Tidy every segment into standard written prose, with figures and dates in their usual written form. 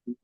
As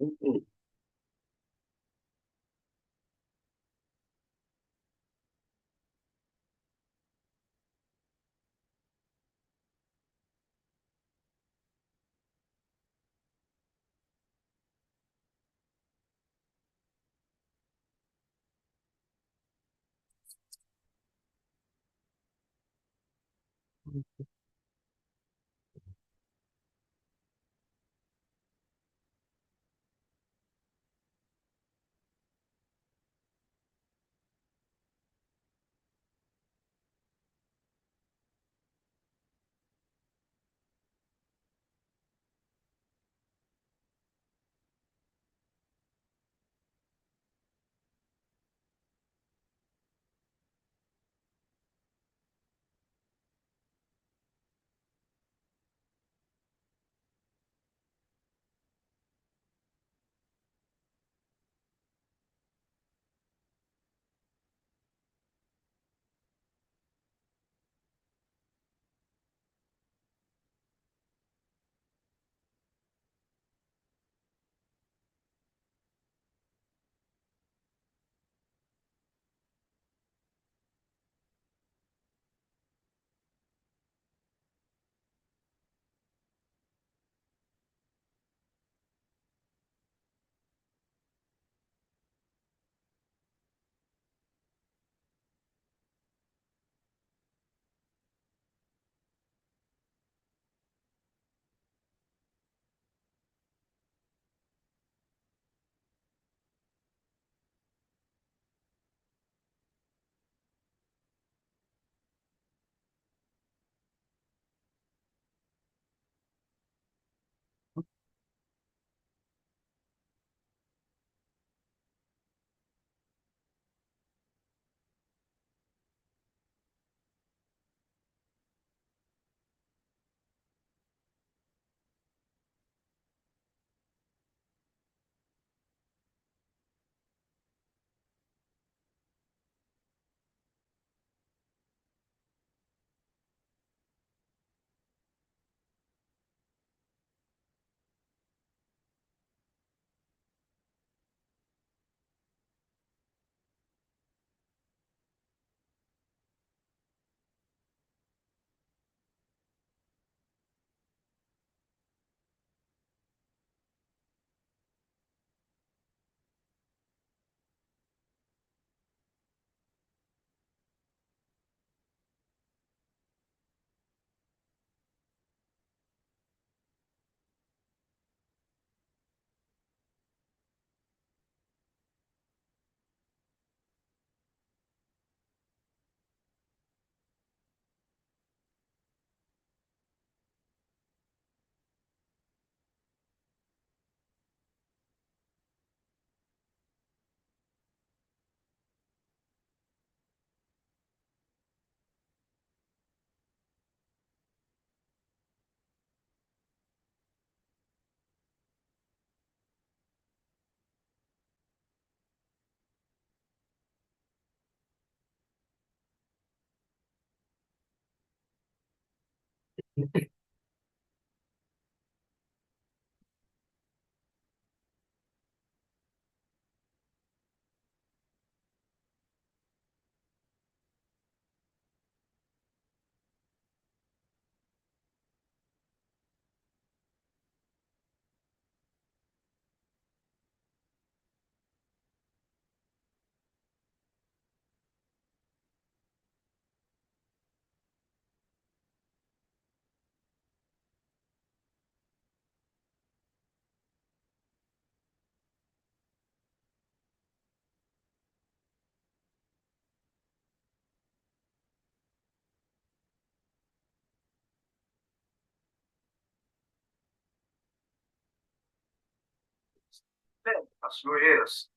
your ears.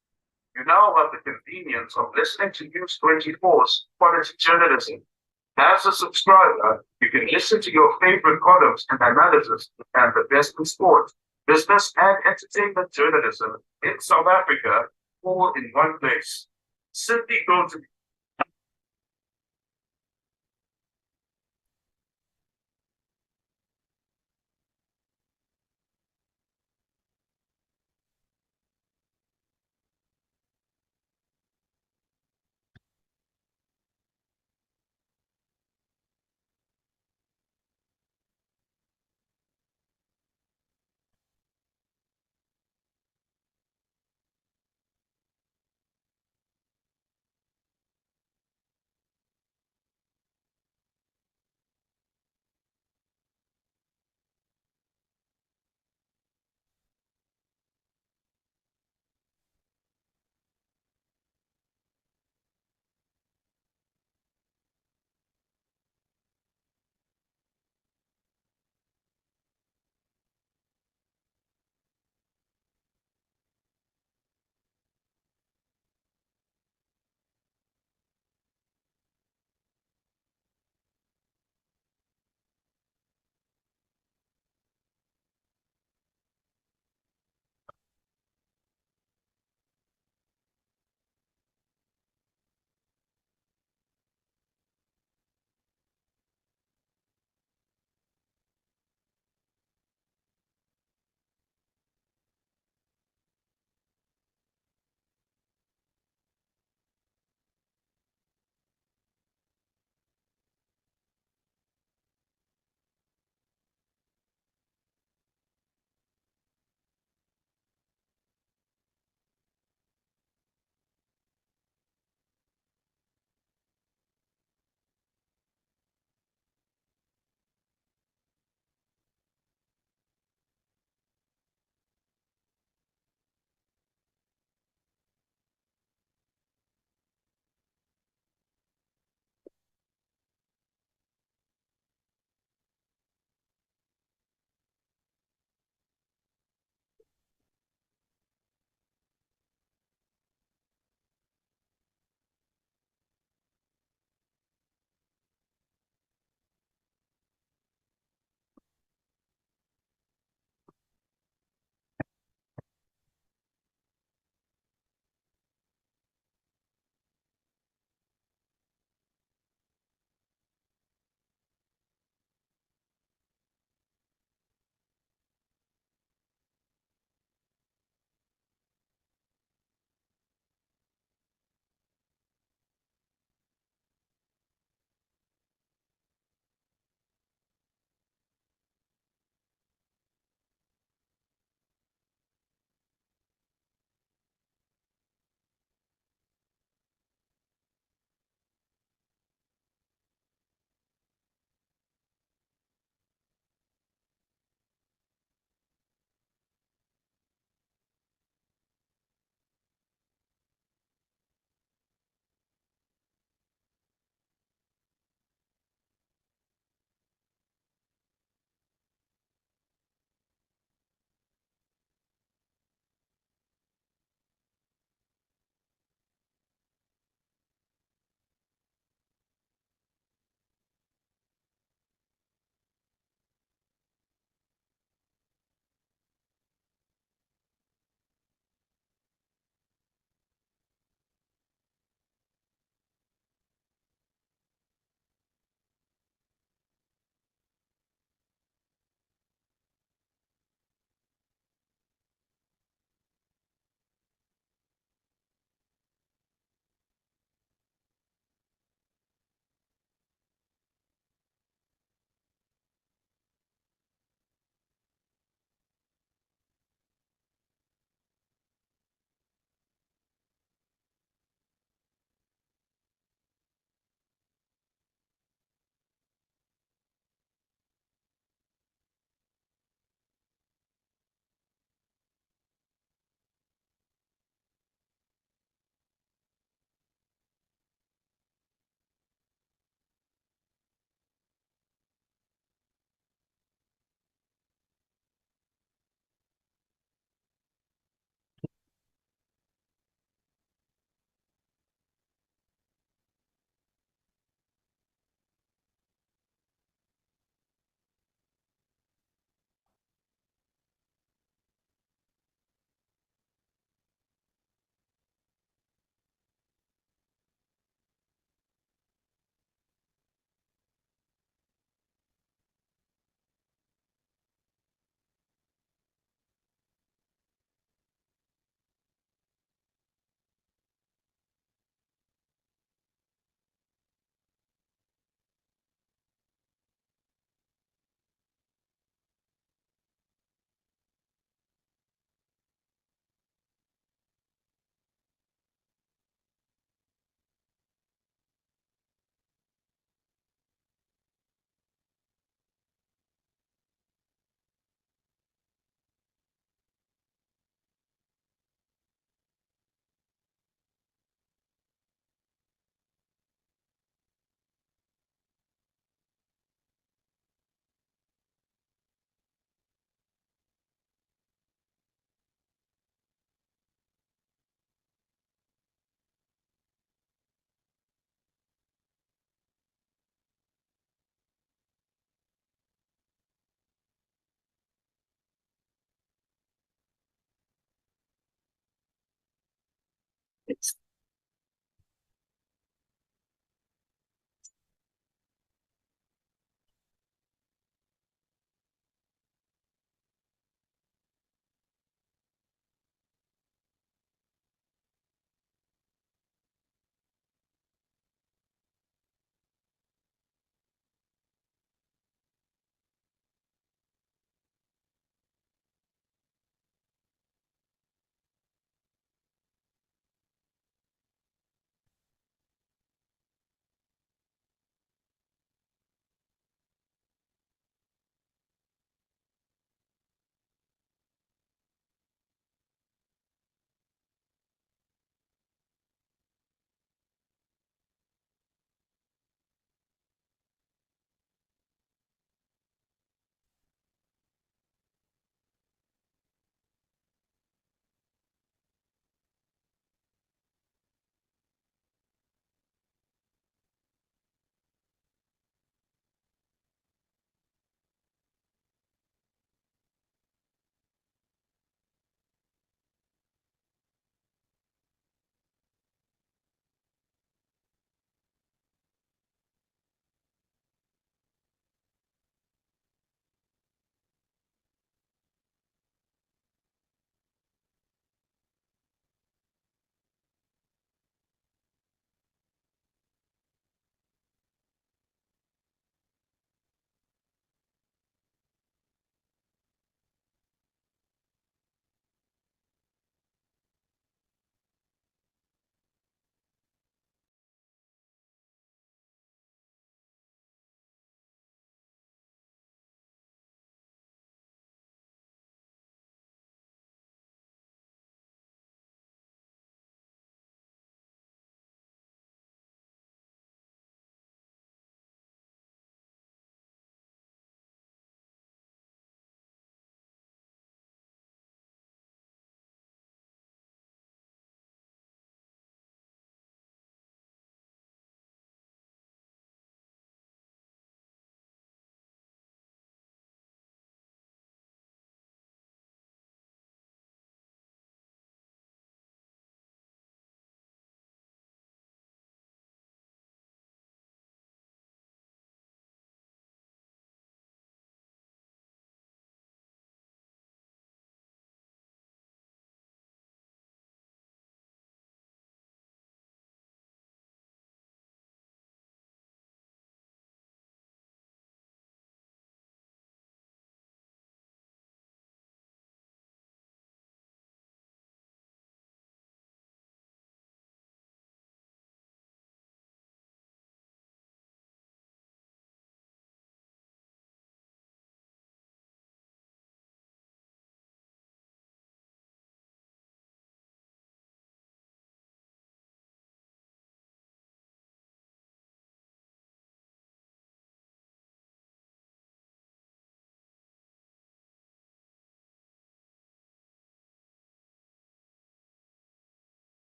You now have the convenience of listening to News 24's quality journalism. As a subscriber, you can listen to your favorite columns and analysis and the best in sports, business, and entertainment journalism in South Africa all in one place. Simply go to.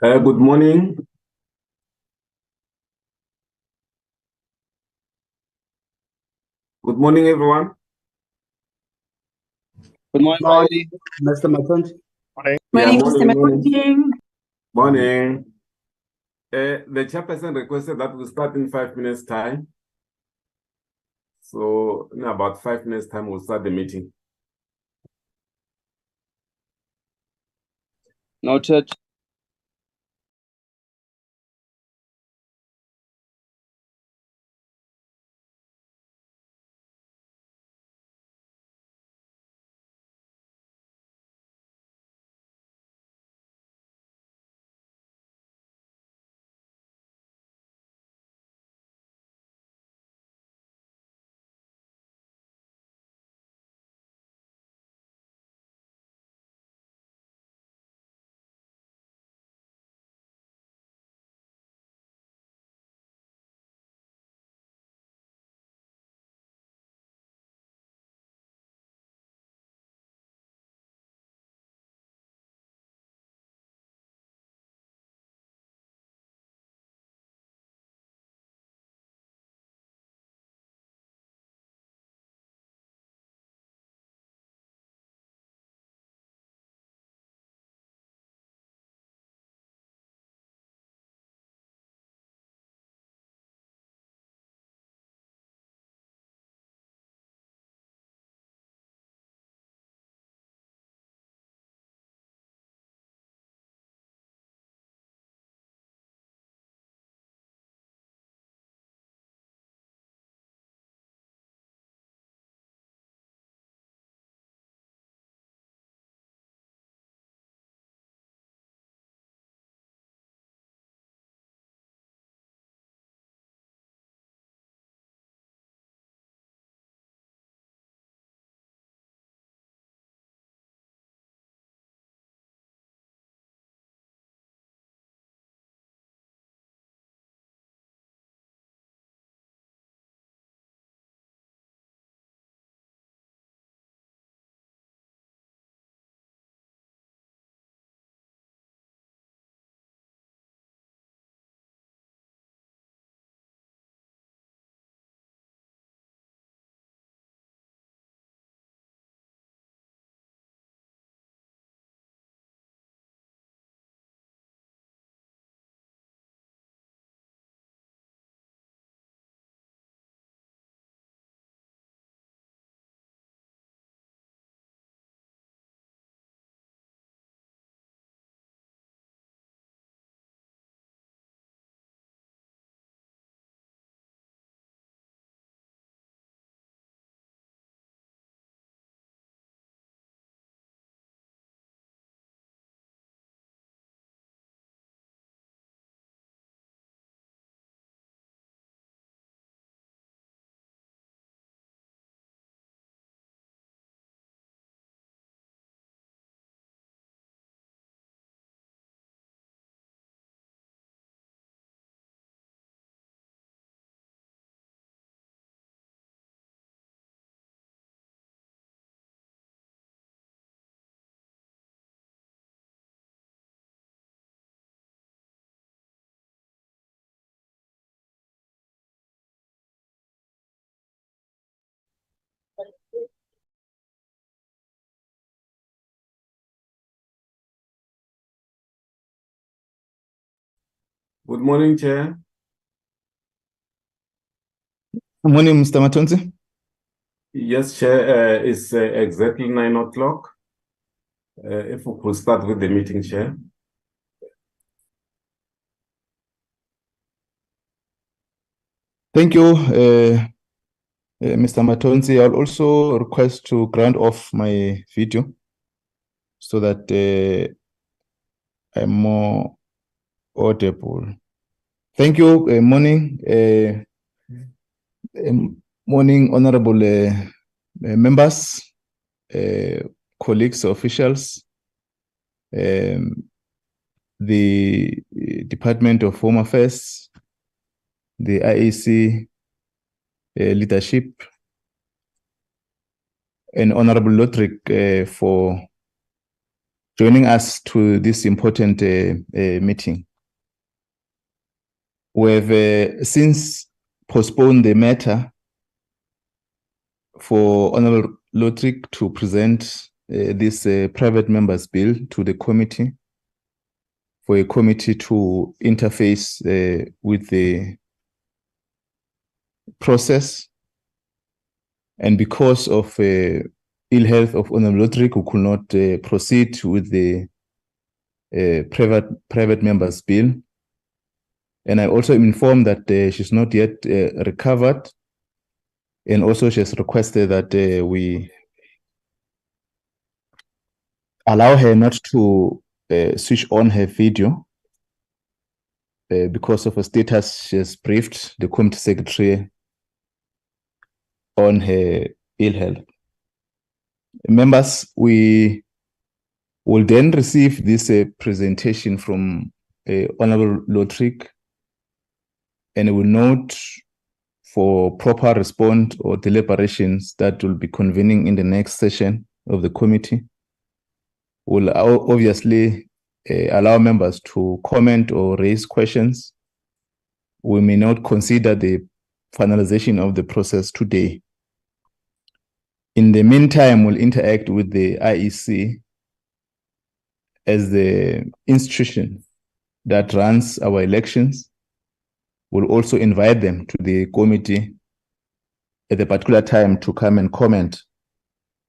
Good morning. Good morning, everyone. Good morning, Mr. Matonji. Yeah, Morning, Mr. Matonji. Morning. The chairperson requested that we start in 5 minutes time. So in about 5 minutes time, we'll start the meeting. Noted. Good morning, Chair. Good morning, Mr. Matonji. Yes, Chair, it's exactly 9 o'clock. If we could start with the meeting, Chair. Thank you, Mr. Matonji. I'll also request to ground off my video so that I'm more audible. Thank you. Morning, morning, honorable members, colleagues, officials, the Department of Home Affairs, the IEC leadership, and Honorable Lotrick for joining us to this important meeting. We have since postponed the matter for Honorable Lotric to present this private members bill to the committee for a committee to interface with the process. And because of ill health of Honorable Lotric, who could not proceed with the private members bill. And I also am informed that she's not yet recovered. And also she has requested that we allow her not to switch on her video because of a status she has briefed the committee secretary on her ill health. Members, we will then receive this presentation from Honorable Lotric, and we will note for proper response or deliberations that will be convening in the next session of the committee. We'll obviously allow members to comment or raise questions. We may not consider the finalization of the process today. In the meantime, we'll interact with the IEC as the institution that runs our elections. We'll also invite them to the committee at a particular time to come and comment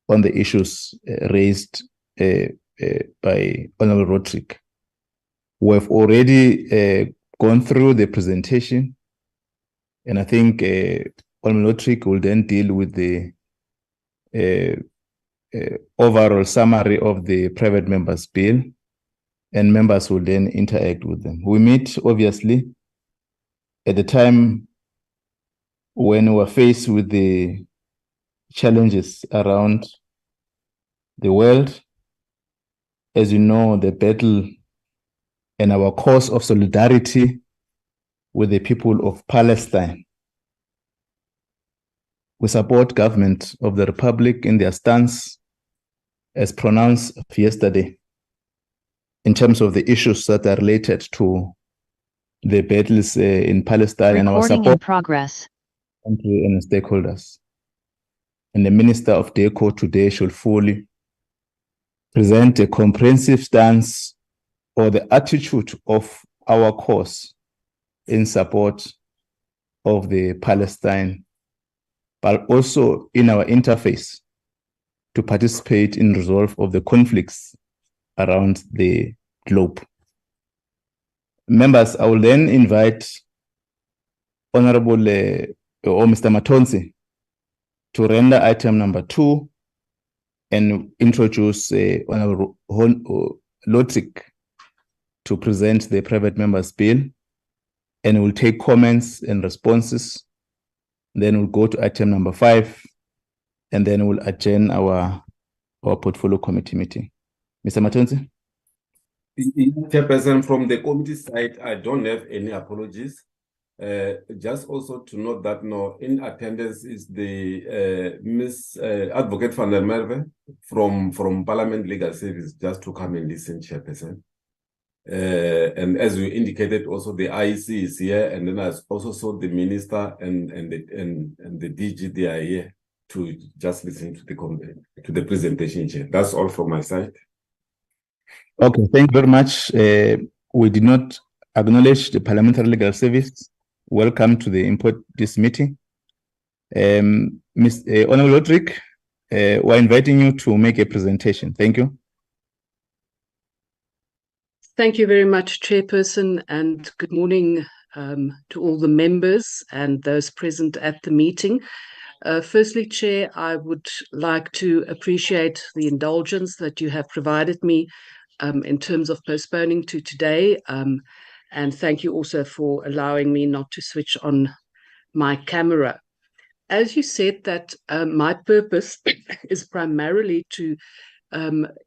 on the issues raised by Honorable Lotric. We have already gone through the presentation, and I think Honorable Lotric will then deal with the overall summary of the private members bill, and members will then interact with them. We meet, obviously, at the time when we're faced with the challenges around the world. As you know, the battle and our cause of solidarity with the people of Palestine. We support government of the Republic in their stance as pronounced yesterday in terms of the issues that are related to the battles in Palestine and our support in progress. Country and stakeholders. And the Minister of DECO today should fully present a comprehensive stance or the attitude of our cause in support of the Palestine, but also in our interface to participate in resolve of the conflicts around the globe. Members, I will then invite Honorable or Mr. Matonsi to render item number 2 and introduce Honorable Lotric to present the private members bill, and we'll take comments and responses. Then we'll go to item number 5, and then we'll adjourn our portfolio committee meeting. Mr. Matonsi? Chairperson, from the committee side, I don't have any apologies. Just also to note that no, in attendance is the Miss Advocate van der Merwe from Parliament Legal Service, just to come and listen, Chairperson. And as you indicated, also the IEC is here, and then I also saw the minister and the DG, they are here to just listen to the presentation, Chair. That's all from my side. Okay, thank you very much. We did not acknowledge the Parliamentary Legal Service. Welcome to this meeting. Honorable Lotric, we're inviting you to make a presentation. Thank you. Thank you very much, Chairperson, and good morning to all the members and those present at the meeting. Firstly, Chair, I would like to appreciate the indulgence that you have provided me in terms of postponing to today. And thank you also for allowing me not to switch on my camera. As you said, that my purpose is primarily to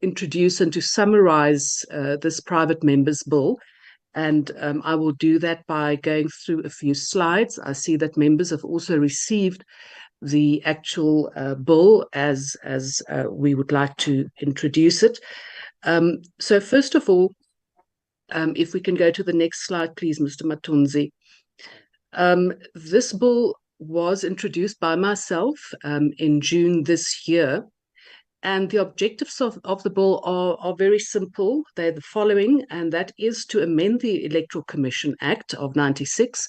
introduce and to summarize this private members bill. And I will do that by going through a few slides. I see that members have also received the actual bill as we would like to introduce it. So first of all, if we can go to the next slide, please, Mr. Matonzi. This bill was introduced by myself in June this year. And the objectives of the bill are very simple. They're the following, and that is to amend the Electoral Commission Act of 96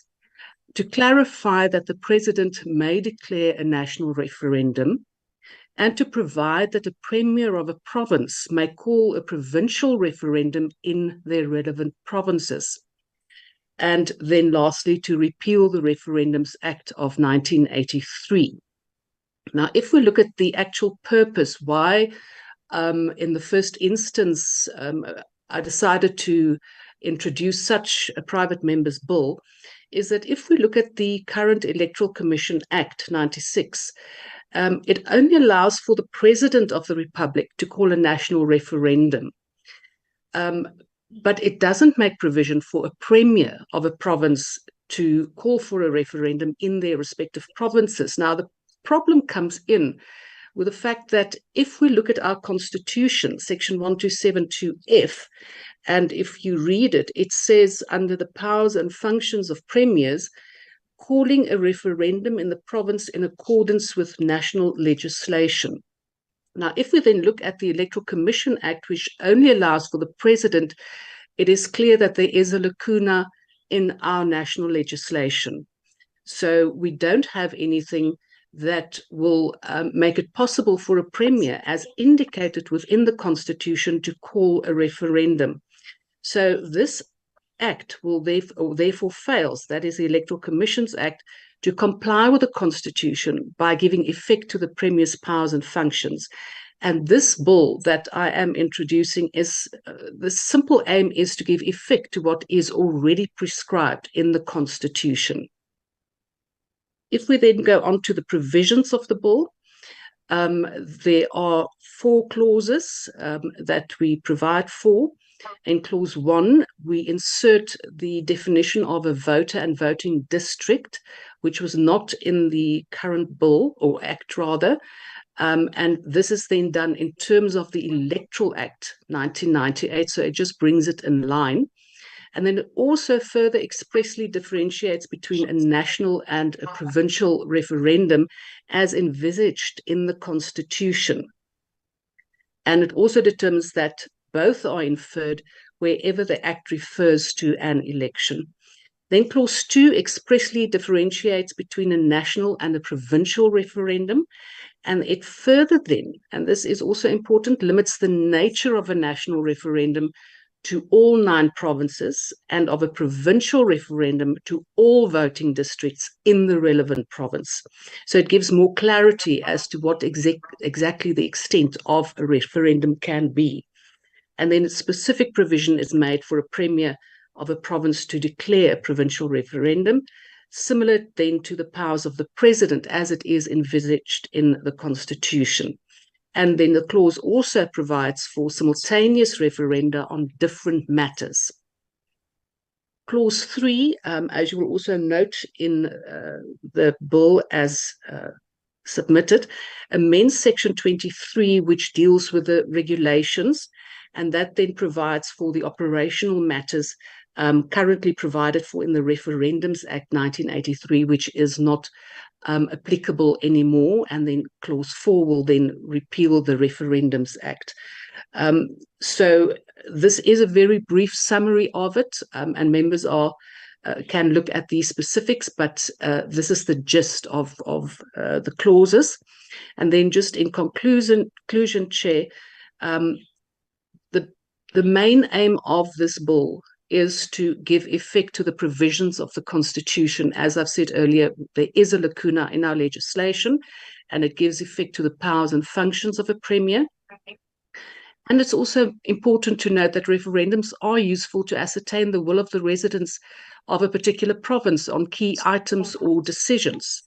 to clarify that the president may declare a national referendum, and to provide that a premier of a province may call a provincial referendum in their relevant provinces. And then lastly, to repeal the Referendums Act of 1983. Now, if we look at the actual purpose, why in the first instance I decided to introduce such a private member's bill, is that if we look at the current Electoral Commission Act 96, it only allows for the President of the Republic to call a national referendum. But it doesn't make provision for a premier of a province to call for a referendum in their respective provinces. Now, the problem comes in with the fact that if we look at our constitution, section 1272F, and if you read it, it says under the powers and functions of premiers, calling a referendum in the province in accordance with national legislation. Now, if we then look at the Electoral Commission Act, which only allows for the president, it is clear that there is a lacuna in our national legislation. So we don't have anything that will make it possible for a premier, as indicated within the Constitution, to call a referendum. So this act will therefore fails, that is the Electoral Commissions Act, to comply with the Constitution by giving effect to the premier's powers and functions. And this bill that I am introducing is, the simple aim is to give effect to what is already prescribed in the Constitution. If we then go on to the provisions of the bill, there are 4 clauses that we provide for. In clause 1, we insert the definition of a voter and voting district, which was not in the current bill, or act rather. And this is then done in terms of the Electoral Act 1998, so it just brings it in line. And then it also further expressly differentiates between a national and a provincial referendum as envisaged in the Constitution. And it also determines that both are inferred wherever the Act refers to an election. Then clause 2 expressly differentiates between a national and a provincial referendum. And it further then, and this is also important, limits the nature of a national referendum to all 9 provinces, and of a provincial referendum to all voting districts in the relevant province. So it gives more clarity as to what exactly the extent of a referendum can be. And then a specific provision is made for a premier of a province to declare a provincial referendum, similar then to the powers of the president as it is envisaged in the Constitution. And then the clause also provides for simultaneous referenda on different matters. Clause 3, as you will also note in the bill as submitted, amends section 23, which deals with the regulations, and that then provides for the operational matters currently provided for in the Referendums Act 1983, which is not applicable anymore. And then clause 4 will then repeal the Referendums Act. So this is a very brief summary of it, and members can look at these specifics, but this is the gist of the clauses. And then just in conclusion, Chair, the main aim of this bill is to give effect to the provisions of the Constitution. As I've said earlier, there is a lacuna in our legislation, and it gives effect to the powers and functions of a premier. And it's also important to note that referendums are useful to ascertain the will of the residents of a particular province on key items or decisions.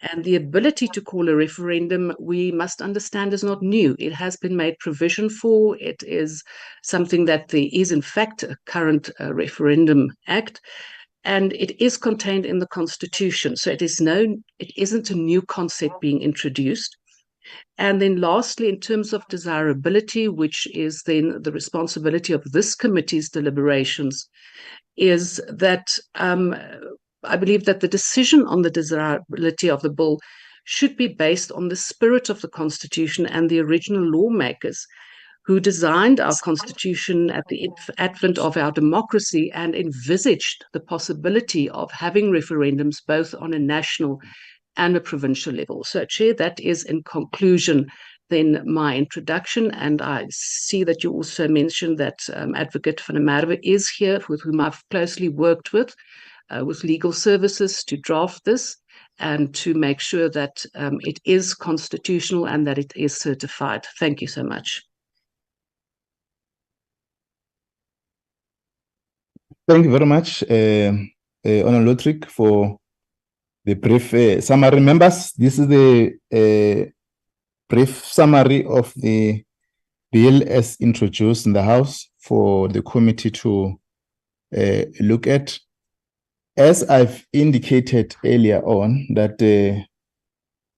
And the ability to call a referendum, we must understand, is not new. It has been made provision for. It is something that there is, in fact, a current Referendum Act, and it is contained in the Constitution. So it isn't a new concept being introduced. And then lastly, in terms of desirability, which is then the responsibility of this committee's deliberations, is that I believe that the decision on the desirability of the bill should be based on the spirit of the Constitution and the original lawmakers who designed our Constitution at the advent of our democracy and envisaged the possibility of having referendums both on a national and a provincial level. So, Chair, that is in conclusion then my introduction, and I see that you also mentioned that Advocate van der Merwe is here, with whom I've closely worked with legal services to draft this and to make sure that it is constitutional and that it is certified. Thank you so much. Thank you very much, Honorable Lotric, for the brief summary. Members, this is the brief summary of the bill as introduced in the House for the committee to look at. As I've indicated earlier on, that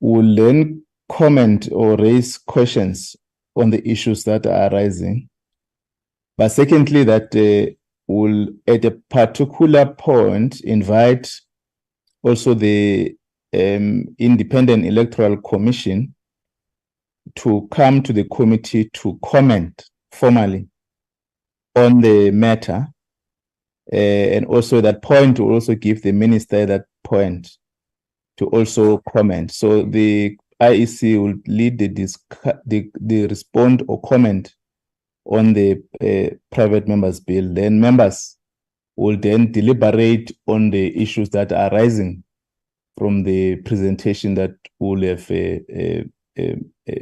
we'll then comment or raise questions on the issues that are arising. But secondly, that we'll at a particular point invite also the Independent Electoral Commission to come to the committee to comment formally on the matter, and also that point to also give the minister that point to also comment. So the IEC will lead the respond or comment on the private members bill. Then members will then deliberate on the issues that are arising from the presentation that we'll have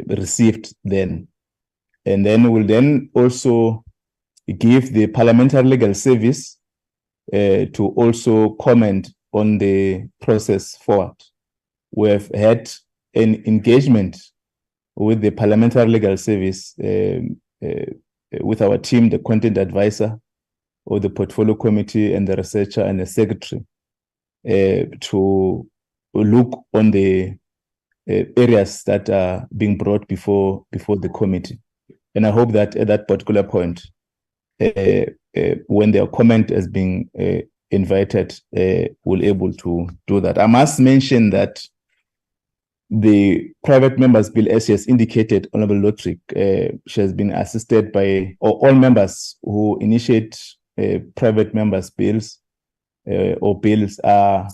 received then. And then we'll then also give the Parliamentary Legal Service to also comment on the process forward. We have had an engagement with the Parliamentary Legal Service, with our team, the content advisor, or the portfolio committee, and the researcher and the secretary, to look on the areas that are being brought before the committee. And I hope that at that particular point, when their comment has been invited, we'll able to do that. I must mention that the private members bill, as she has indicated, Honorable Lotric, she has been assisted by all members who initiate private members bills or bills are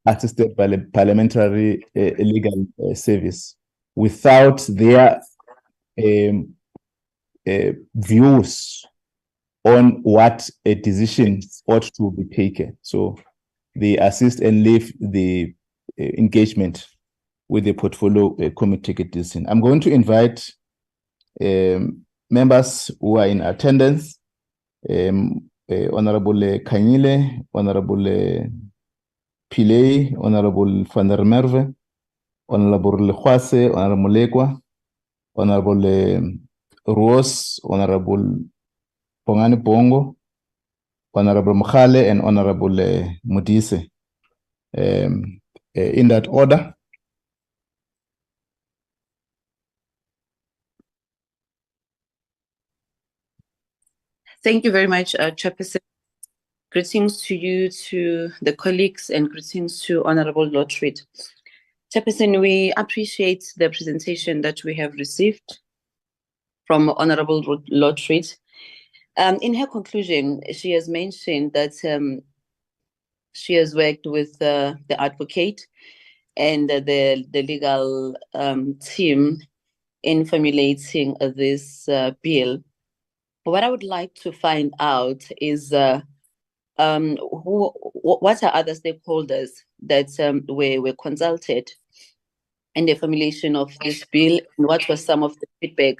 assisted by the Parliamentary Legal Service. Without their views on what a decision ought to be taken, so they assist and leave the engagement with the portfolio committee decision. I'm going to invite members who are in attendance, Honorable Kanyile, Honorable Pillay, Honorable van der Merwe, Honorable Lekwase, Honorable Lekwa, Honorable Roos, Honorable Pongani Pongo, Honorable Mkhale, and Honorable Modise. In that order. Thank you very much, Chairperson. Greetings to you, to the colleagues, and greetings to Honorable Lotric. Chairperson, we appreciate the presentation that we have received from Honorable Lotric. In her conclusion, she has mentioned that she has worked with the advocate and the legal team in formulating this bill. What I would like to find out is what are other stakeholders that were consulted in the formulation of this bill, and what was some of the feedback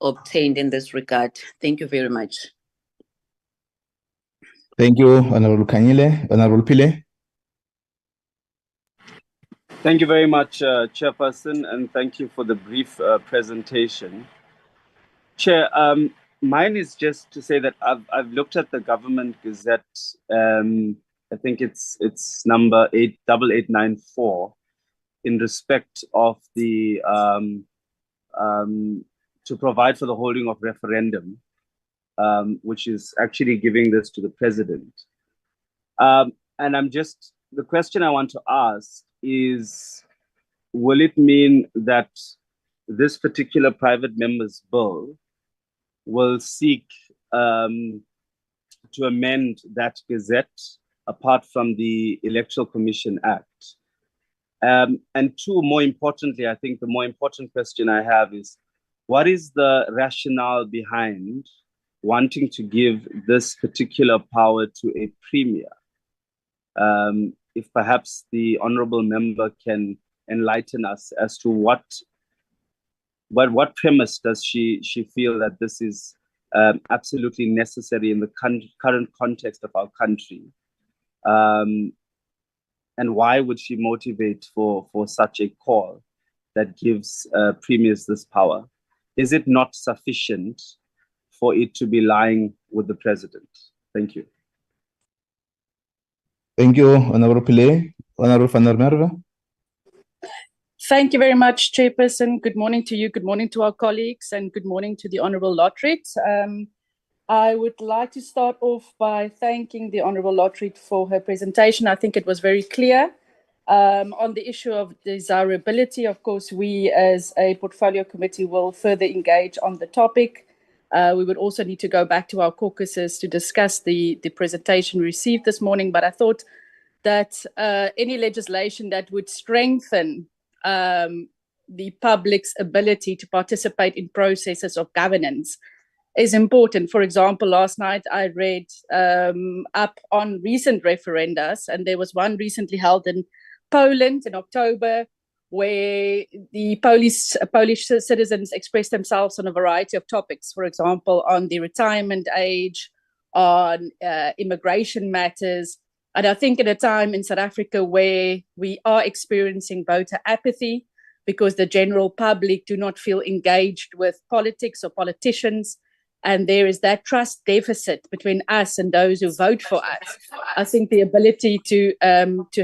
obtained in this regard? Thank you very much. Thank you, Honorable Kanyile. Honorable Pillay. Thank you very much, Chairperson, and thank you for the brief presentation. Chair, mine is just to say that I've looked at the Government Gazette. I think it's number 8894 in respect of the to provide for the holding of referendum, which is actually giving this to the president. And the question I want to ask is, will it mean that this particular private member's bill will seek to amend that gazette apart from the Electoral Commission Act? And two, more importantly, I think the more important question I have is, what is the rationale behind wanting to give this particular power to a premier? If perhaps the honorable member can enlighten us as to what premise does she feel that this is absolutely necessary in the current context of our country? And why would she motivate for such a call that gives premiers this power? Is it not sufficient for it to be lying with the president? Thank you. Thank you, Honorable Pillay. Honorable van der Merwe. Thank you very much, Chairperson. Good morning to you, good morning to our colleagues, and good morning to the Honourable Lotriet. I would like to start off by thanking the Honourable Lotriet for her presentation. I think it was very clear. On the issue of desirability, of course, we as a portfolio committee will further engage on the topic. We would also need to go back to our caucuses to discuss the presentation received this morning, but I thought that any legislation that would strengthen the public's ability to participate in processes of governance is important. For example, last night I read up on recent referenda, and there was one recently held in Poland in October, where the Polish citizens expressed themselves on a variety of topics, for example, on the retirement age, on immigration matters. And I think at a time in South Africa where we are experiencing voter apathy because the general public do not feel engaged with politics or politicians, and there is that trust deficit between us and those who vote for us, I think the ability to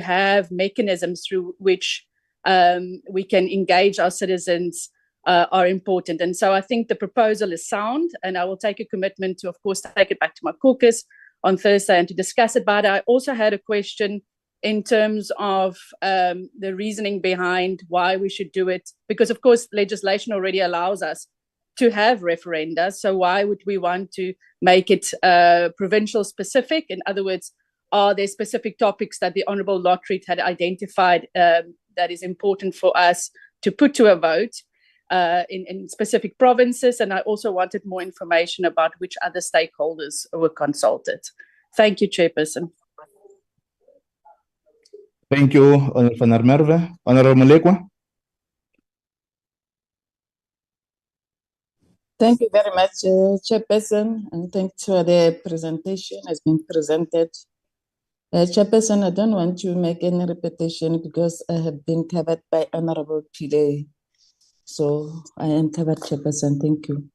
have mechanisms through which we can engage our citizens are important. And so I think the proposal is sound, and I will take a commitment to, of course, take it back to my caucus on Thursday and to discuss it. But I also had a question in terms of the reasoning behind why we should do it, because, of course, legislation already allows us to have referenda. So why would we want to make it provincial specific? In other words, are there specific topics that the Honourable Lotriet had identified that is important for us to put to a vote in specific provinces? And I also wanted more information about which other stakeholders were consulted. Thank you, Chairperson. Thank you, Honorable van der Merwe. Honorable Malekwa. Thank you very much, Chairperson, and thanks for the presentation has been presented. Chairperson, I don't want to make any repetition because I have been covered by Honorable Pillay. So I am covered, Chairperson. Thank you.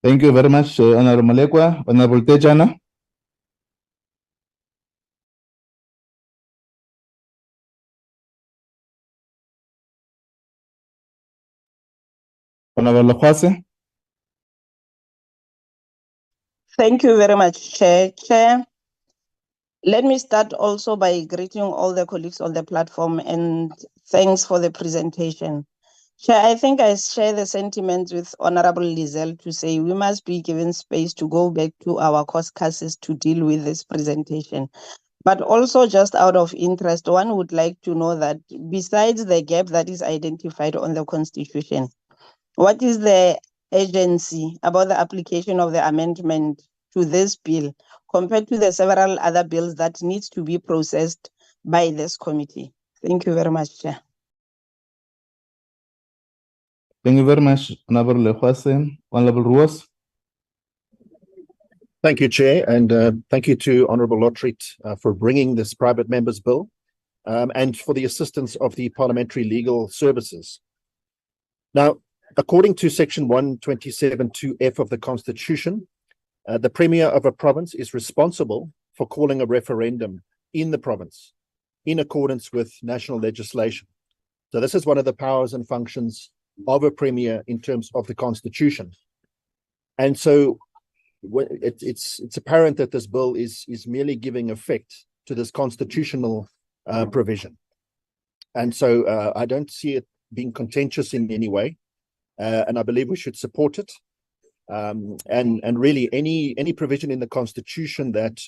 Thank you very much, Honorable Malekwa. Honorable Tejana. Honorable Lokwase. Thank you very much, Chair. Let me start also by greeting all the colleagues on the platform and thanks for the presentation. Chair, I think I share the sentiments with Honorable Lizelle to say we must be given space to go back to our caucuses to deal with this presentation. But also just out of interest, one would like to know that besides the gap that is identified on the Constitution, what is the urgency about the application of the amendment to this bill compared to the several other bills that needs to be processed by this committee? Thank you very much, Chair. Thank you very much, Honorable Lokwase. Honorable Ruos. Thank you, Chair, and thank you to Honourable Lotriet for bringing this private members bill and for the assistance of the Parliamentary Legal Services. Now, according to Section 127(2)(f) of the Constitution, the Premier of a province is responsible for calling a referendum in the province in accordance with national legislation. So this is one of the powers and functions of a premier in terms of the constitution. And so it's apparent that this bill is merely giving effect to this constitutional provision. And so I don't see it being contentious in any way, and I believe we should support it. And really any provision in the constitution that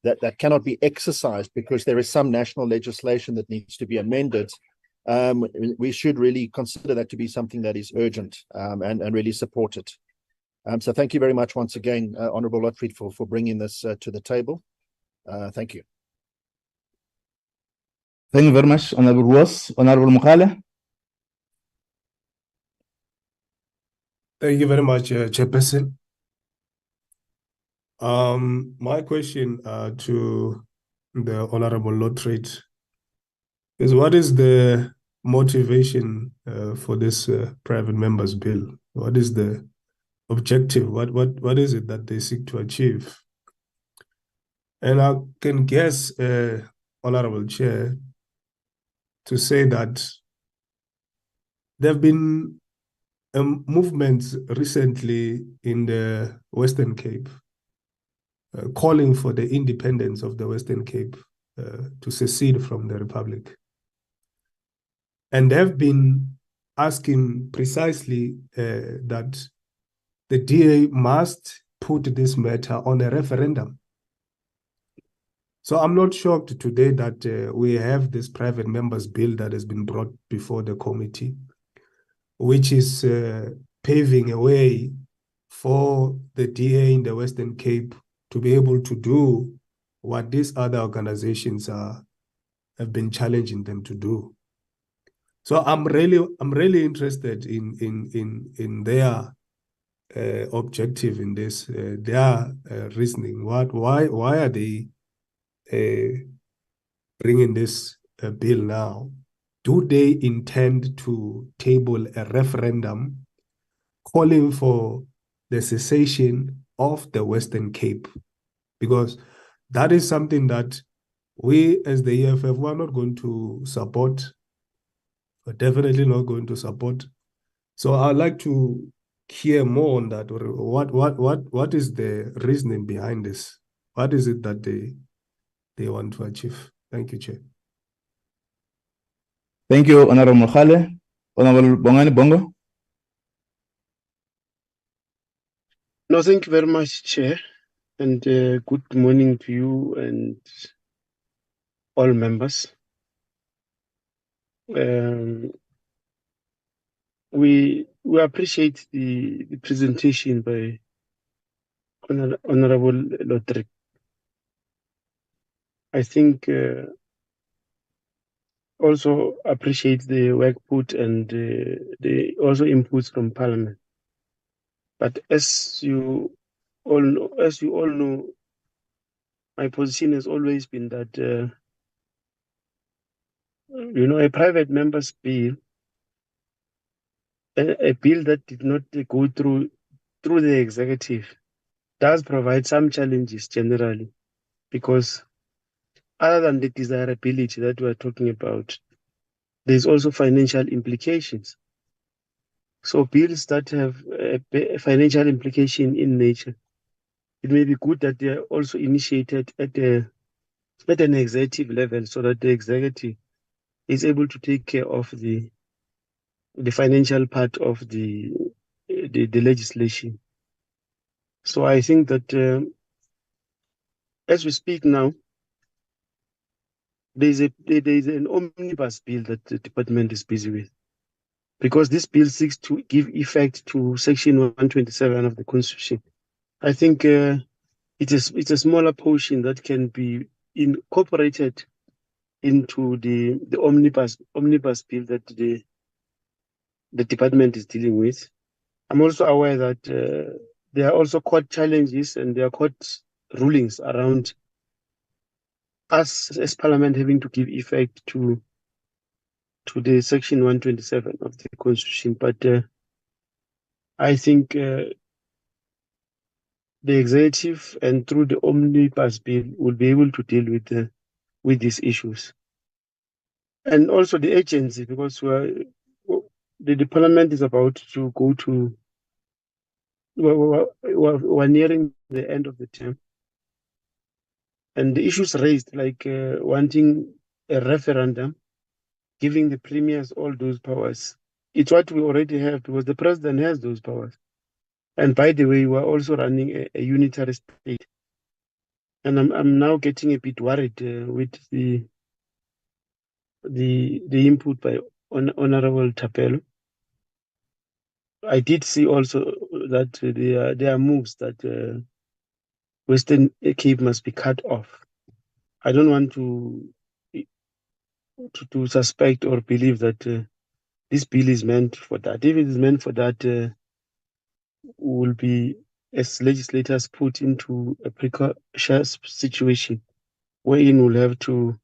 that cannot be exercised because there is some national legislation that needs to be amended, we should really consider that to be something that is urgent, and really support it. So thank you very much once again, Honourable Lotriet, for bringing this to the table. Thank you. Thank you very much, Honorable Ross. Honorable Mukale. Thank you very much, Chairperson. My question to the Honorable Lotriet is, what is the motivation for this private members bill? What is the objective? What is it that they seek to achieve? And I can guess, Honorable Chair, to say that there have been movements recently in the Western Cape calling for the independence of the Western Cape to secede from the Republic. And they've been asking precisely that the DA must put this matter on a referendum. So I'm not shocked today that we have this private members bill that has been brought before the committee, which is paving a way for the DA in the Western Cape to be able to do what these other organizations have been challenging them to do. So I'm really interested in their objective in this, their reasoning. Why are they bringing this bill now? Do they intend to table a referendum calling for the cessation of the Western Cape? Because that is something that we as the EFF were not going to support. We're definitely not going to support. So I'd like to hear more on that. What is the reasoning behind this? What is it that they want to achieve? Thank you, Chair. Thank you, Honorable Mukale. Honorable Bongani Bongo. No, thank you very much, Chair, and good morning to you and all members. We appreciate the presentation by Honorable Lotriet. I think also appreciate the work put and the also inputs from Parliament. But as you all know, my position has always been that a private member's bill, a bill that did not go through the executive, does provide some challenges generally, because other than the desirability that we're talking about, there's also financial implications. So bills that have a financial implication in nature, it may be good that they are also initiated at an executive level, so that the executive is able to take care of the financial part of the legislation. So I think that as we speak now, there's an omnibus bill that the department is busy with, because this bill seeks to give effect to Section 127 of the Constitution. I think it's a smaller portion that can be incorporated into the omnibus bill that the department is dealing with. I'm also aware that there are also court challenges and there are court rulings around us as Parliament having to give effect to the Section 127 of the Constitution. But I think the executive and through the omnibus bill will be able to deal with these issues. And also the agency, because the parliament is about to go to, we're nearing the end of the term. And the issues raised, like wanting a referendum, giving the premiers all those powers, it's what we already have because the president has those powers. And by the way, we're also running a unitary state. And I'm now getting a bit worried with the input by Honorable Tapelo. I did see also that there are moves that Western Cape must be cut off. I don't want to suspect or believe that this bill is meant for that. If it is meant for that, will be, as legislators, put into a precarious situation wherein we'll have to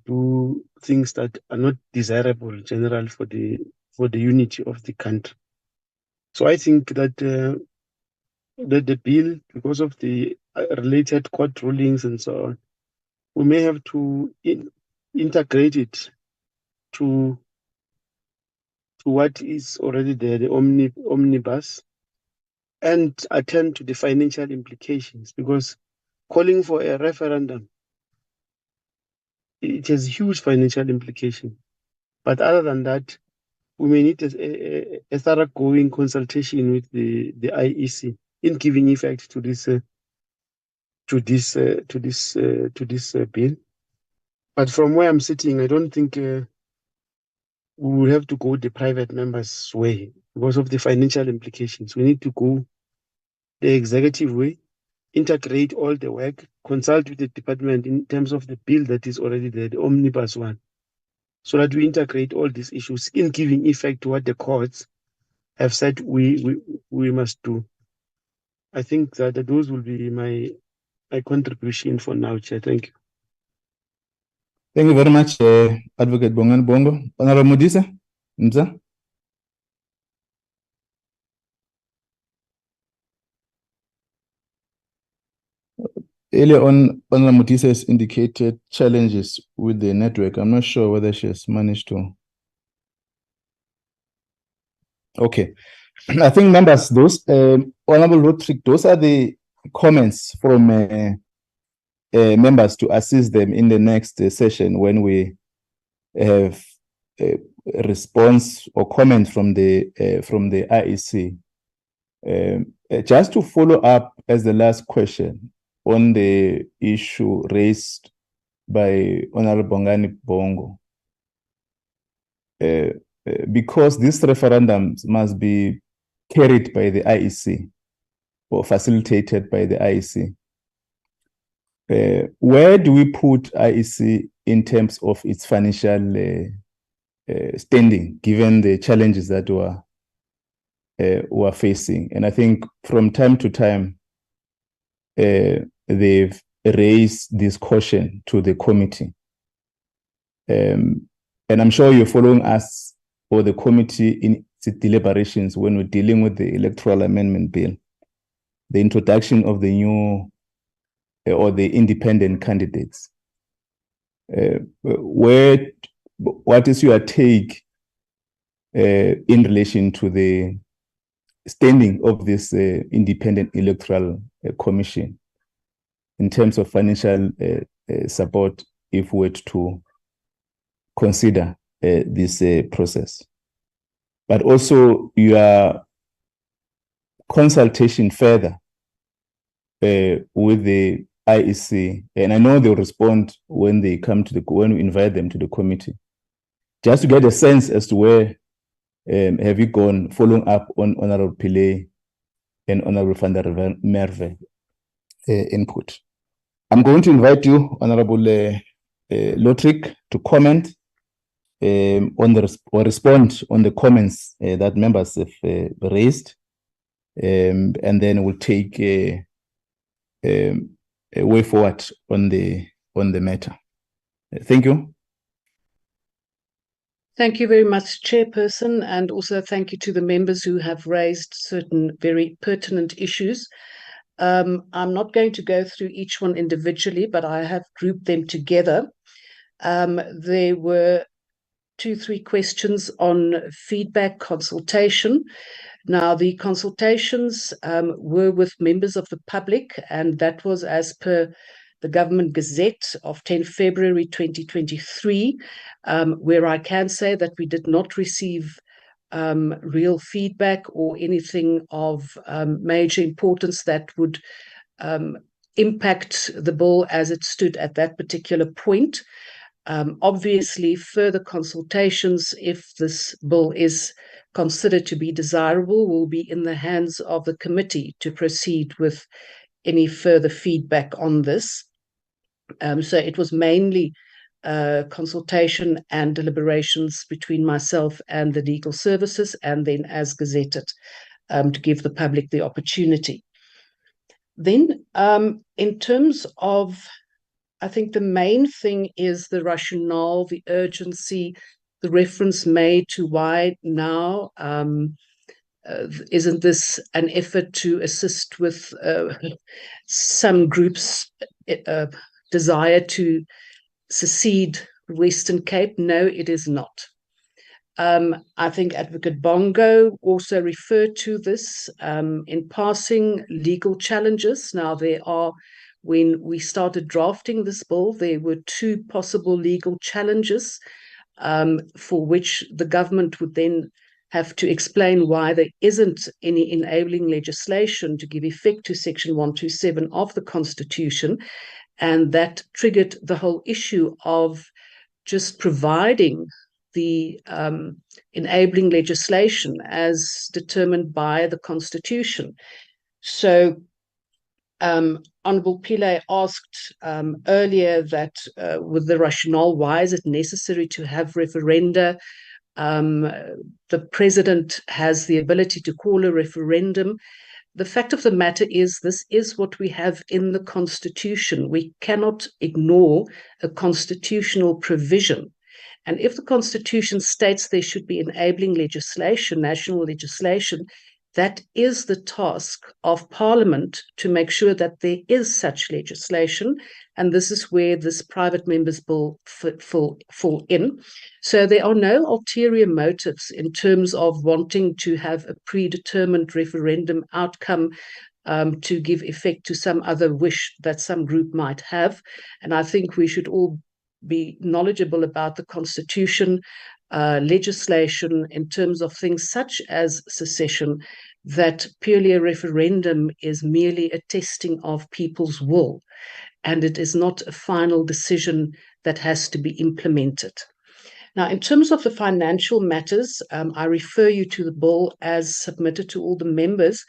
do things that are not desirable in general for the unity of the country. So I think that that the bill, because of the related court rulings and so on, we may have to integrate it to what is already there, the omnibus, and attend to the financial implications, because calling for a referendum, it has huge financial implication. But other than that, we may need a thoroughgoing consultation with the IEC in giving effect to this bill. But from where I'm sitting, I don't think we will have to go the private members' way because of the financial implications. We need to go the executive way, integrate all the work, consult with the department in terms of the bill that is already there, the omnibus one, so that we integrate all these issues in giving effect to what the courts have said we must do. I think that those will be my contribution for now, Chair. Thank you. Thank you very much, Advocate Bongan Bongo. Honorable Modise, Mza. Earlier on, Honorable Modise has indicated challenges with the network. I'm not sure whether she has managed to. Okay. I think members, those Honorable Rodrick, those are the comments from members to assist them in the next session when we have a response or comment from the IEC. Just to follow up as the last question on the issue raised by Honorable Bongani Bongo, because these referendums must be carried by the IEC or facilitated by the IEC. Where do we put IEC in terms of its financial standing, given the challenges that we're facing? And I think from time to time, they've raised this caution to the committee. And I'm sure you're following us or the committee in its deliberations when we're dealing with the electoral amendment bill, the introduction of the new or the independent candidates. What is your take in relation to the standing of this independent electoral commission in terms of financial support if we were to consider this process? But also your consultation further with the IEC, and I know they'll respond when they come to when we invite them to the committee, just to get a sense as to where have you gone following up on Honorable Pillay and Honorable van der Merwe input. I'm going to invite you, Honorable Lotrick, to comment on the or respond on the comments that members have raised, and then we'll take a way forward on the matter. Thank you. Thank you very much, Chairperson, and also thank you to the members who have raised certain very pertinent issues. I'm not going to go through each one individually, but I have grouped them together. There were three questions on feedback consultation. Now, the consultations were with members of the public, and that was as per the Government Gazette of 10 February 2023, where I can say that we did not receive real feedback or anything of major importance that would impact the bill as it stood at that particular point. Obviously, further consultations, if this bill is considered to be desirable, will be in the hands of the committee to proceed with any further feedback on this. So it was mainly consultation and deliberations between myself and the legal services, and then as gazetted to give the public the opportunity. Then in terms of, I think the main thing is the rationale, the urgency, the reference made to why now. Isn't this an effort to assist with some groups' desire to secede the Western Cape? No, it is not. I think Advocate Bongo also referred to this in passing, legal challenges. Now, there are, when we started drafting this bill, there were two possible legal challenges for which the government would then have to explain why there isn't any enabling legislation to give effect to Section 127 of the Constitution. And that triggered the whole issue of just providing the enabling legislation as determined by the Constitution. So Honorable Pillay asked earlier that with the rationale, why is it necessary to have referenda? The president has the ability to call a referendum. The fact of the matter is, this is what we have in the Constitution. We cannot ignore a constitutional provision. And if the Constitution states there should be enabling legislation, national legislation, that is the task of Parliament to make sure that there is such legislation. And this is where this private members bill fall in. So there are no ulterior motives in terms of wanting to have a predetermined referendum outcome to give effect to some other wish that some group might have. And I think we should all be knowledgeable about the Constitution, legislation in terms of things such as secession, that purely a referendum is merely a testing of people's will, and it is not a final decision that has to be implemented. Now, in terms of the financial matters, I refer you to the bill as submitted to all the members.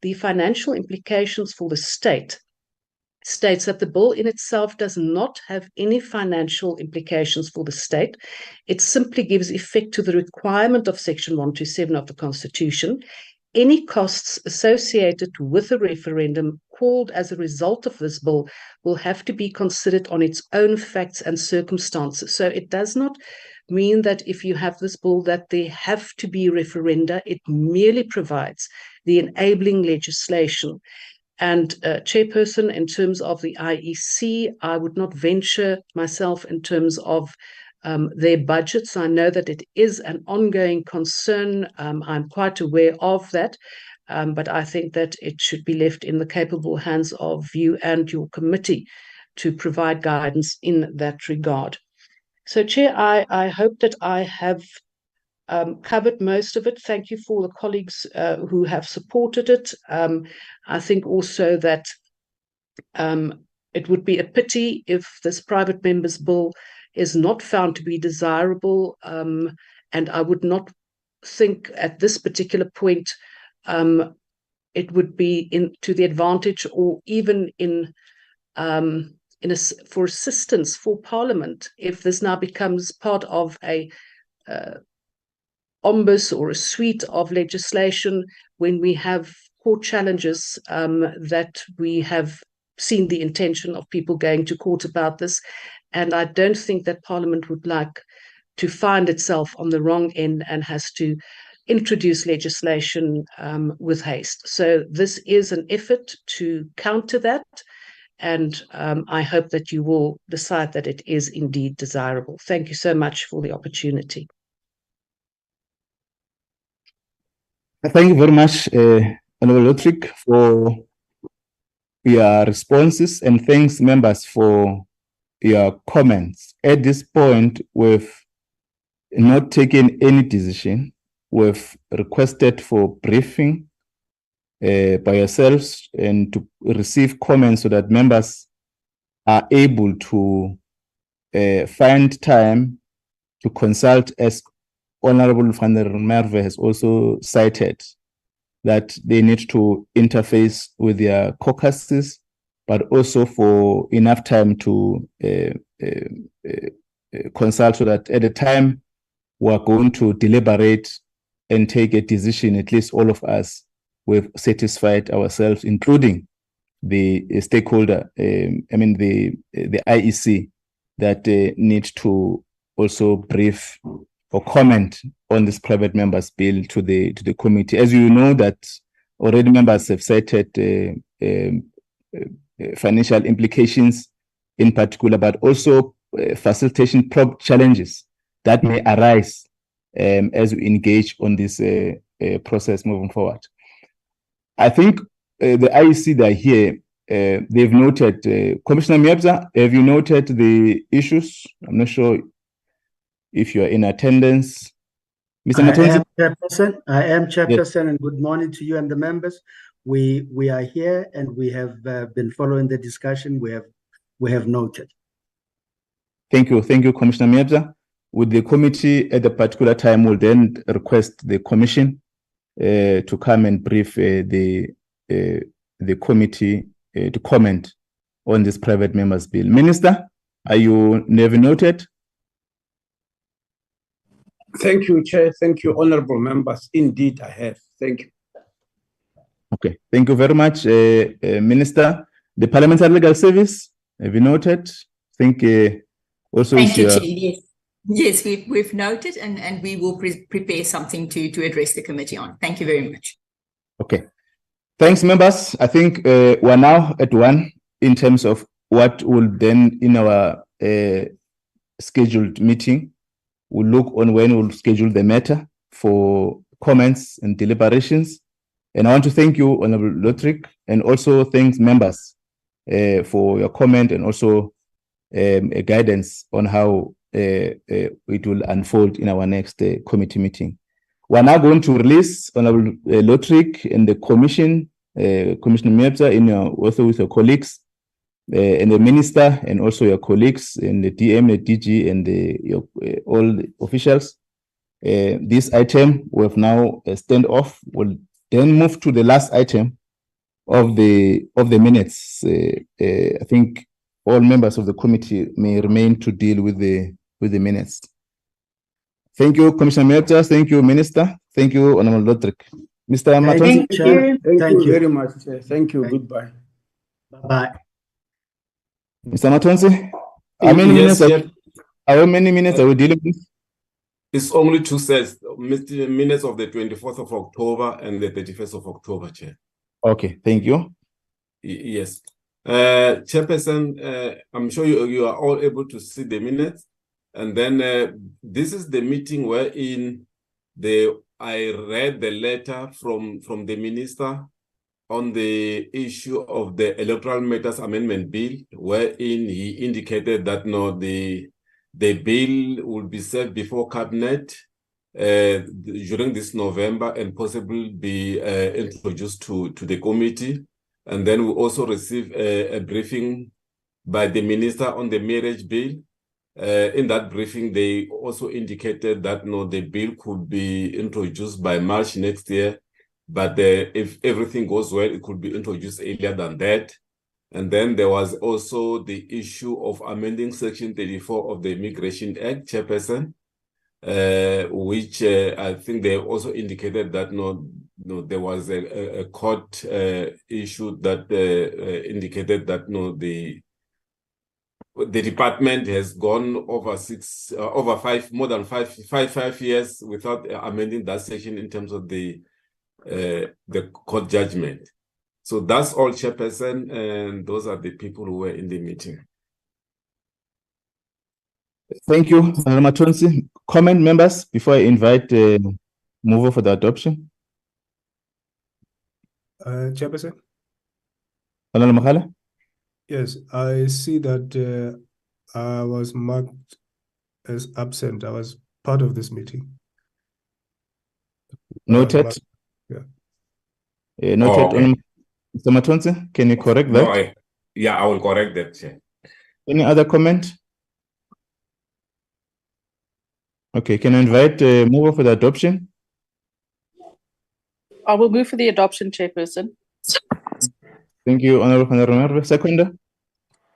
The financial implications for the state states that the bill in itself does not have any financial implications for the state. It simply gives effect to the requirement of Section 127 of the Constitution. Any costs associated with a referendum called as a result of this bill will have to be considered on its own facts and circumstances. So it does not mean that if you have this bill that there have to be referenda. It merely provides the enabling legislation. And Chairperson, in terms of the IEC, I would not venture myself in terms of their budgets. I know that it is an ongoing concern. I'm quite aware of that, but I think that it should be left in the capable hands of you and your committee to provide guidance in that regard. So, Chair, I hope that I have covered most of it. Thank you for the colleagues who have supported it. I think also that it would be a pity if this private members bill is not found to be desirable, and I would not think at this particular point it would be to the advantage or even for assistance for Parliament if this now becomes part of a omnibus or a suite of legislation when we have court challenges that we have seen the intention of people going to court about this. And I don't think that Parliament would like to find itself on the wrong end and has to introduce legislation with haste. So this is an effort to counter that. And I hope that you will decide that it is indeed desirable. Thank you so much for the opportunity. Thank you very much, Honorable Lotric, for your responses, and thanks, members, for your comments. At this point, we've not taken any decision. We've requested for briefing by yourselves and to receive comments so that members are able to find time to consult, as Honorable van der Merwe has also cited, that they need to interface with their caucuses, but also for enough time to consult, so that at the time we're going to deliberate and take a decision, at least all of us, we've satisfied ourselves, including the stakeholder, the IEC, that need to also brief or comment on this private members bill to the committee. As you know, that already members have cited financial implications in particular, but also facilitation challenges that may arise as we engage on this process moving forward. I think the IEC that are here, they've noted, Commissioner Miabza, have you noted the issues? I'm not sure if you're in attendance. Mr. Matonzi? I am Chairperson, and good morning to you and the members. We are here and we have been following the discussion. We have noted. Thank you, Commissioner Miabza. With the committee at a particular time, will then request the commission to come and brief the committee to comment on this private members bill. Minister, are you never noted? Thank you, Chair. Thank you, honorable members. Indeed, I have. Thank you. Okay, thank you very much, Minister. The Parliamentary Legal Service, have you noted? I think also thank you, Chair. Yes, we've noted, and we will prepare something to address the committee on. Thank you very much. Okay. Thanks, members. I think we're now at one in terms of what will then in our scheduled meeting. We'll look on when we'll schedule the matter for comments and deliberations. And I want to thank you, Honorable Lotric, and also thanks members for your comment and also a guidance on how it will unfold in our next committee meeting. We're now going to release Honorable Lotric and the Commission, Commissioner Miabza, also with your colleagues, and the Minister, and also your colleagues in the DM, the DG, and all the officials. This item we have now stand off. We'll then move to the last item of the minutes. I think all members of the committee may remain to deal with the minutes. Thank you, Commissioner Miabza. Thank you, Minister. Thank you, Honorable Lotric. Mr. Matonzi. Thank you very much. Thank you. Goodbye. Bye-bye. Mr. Matonzi, how many minutes are we dealing with? It's only two sets, minutes of the 24th of October and the 31st of October, Chair. Okay, thank you. Yes. Chairperson, I'm sure you are all able to see the minutes. And then this is the meeting wherein I read the letter from the minister on the issue of the Electoral Matters Amendment Bill, wherein he indicated that the bill will be set before Cabinet during this November and possibly be introduced to the committee. And then we also received a briefing by the minister on the marriage bill. In that briefing, they also indicated that the bill could be introduced by March next year, but if everything goes well, it could be introduced earlier than that. And then there was also the issue of amending Section 34 of the Immigration Act, Chairperson, which I think they also indicated that there was a court issue that indicated that the department has gone over more than five years without amending that section in terms of the court judgment. So that's all, Chairperson, and those are the people who were in the meeting. Thank you, Matonzi. Comment, members, before I invite mover for the adoption. Chairperson? Honorable Makhala? Yes, I see that I was marked as absent. I was part of this meeting. Noted. Yeah. Noted. Oh, okay. Mr. Matonse, can you correct No, that? I will correct that, Chair. Any other comment? Okay, can I invite mover for the adoption? I will move for the adoption, Chairperson. Thank you, Honorable Merve. Seconder?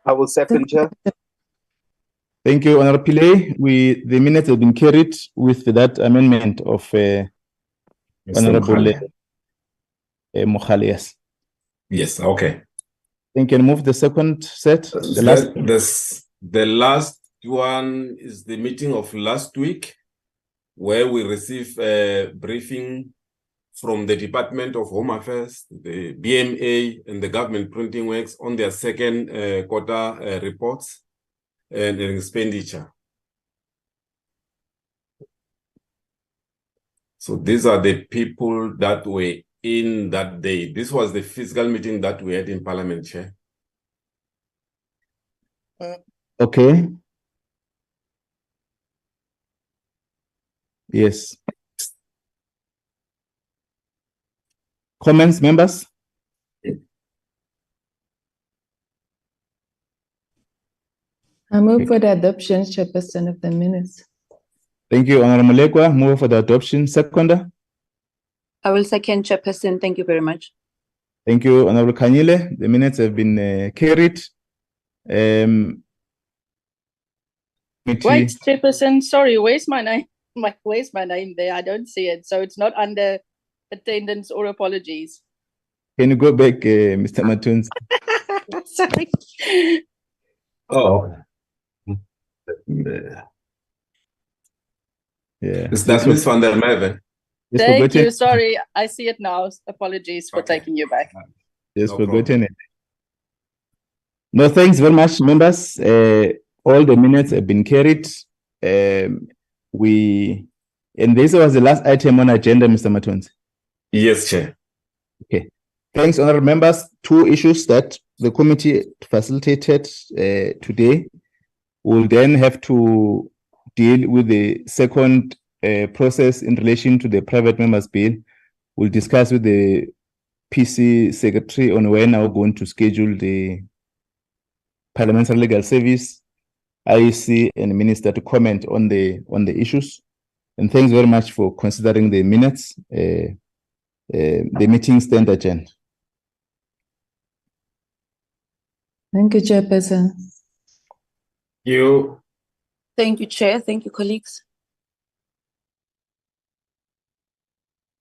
I will second, Chair. Thank you, Honorable Pillay. The minutes have been carried with that amendment of Honorable Mokhale. Yes. Yes, okay. Then can move the second set. The last one is the meeting of last week, where we received a briefing from the Department of Home Affairs, the BMA, and the Government Printing Works on their second quarter reports and expenditure. So these are the people that were in that day. This was the physical meeting that we had in Parliament, Chair. Okay. Yes. Comments, members? I move for the adoption, Chairperson, of the minutes. Thank you, Honorable Malekwa. Move for the adoption. Seconder? I will second, Chairperson. Thank you very much. Thank you, Honorable Kanyile. The minutes have been carried. Wait, Chairperson, sorry, where's my name? Where's my name there? I don't see it. So it's not under attendance or apologies. Can you go back, Mr. Matuns? Sorry. Oh. Yeah. Is that Ms. van der Merwe? Thank you. Sorry, I see it now. Apologies for taking you back. Just forgotten it. No, thanks very much, members. All the minutes have been carried. And this was the last item on agenda, Mr. Matuns. Yes, Chair. Okay. Thanks, honorable members. Two issues that the committee facilitated today. We'll then have to deal with the second process in relation to the private members bill. We'll discuss with the PC secretary on when we're going to schedule the Parliamentary Legal Service, IEC, and Minister to comment on the issues. And thanks very much for considering the minutes. The meeting stand adjourned. Thank you, Chairperson. You. Thank you, Chair. Thank you, colleagues.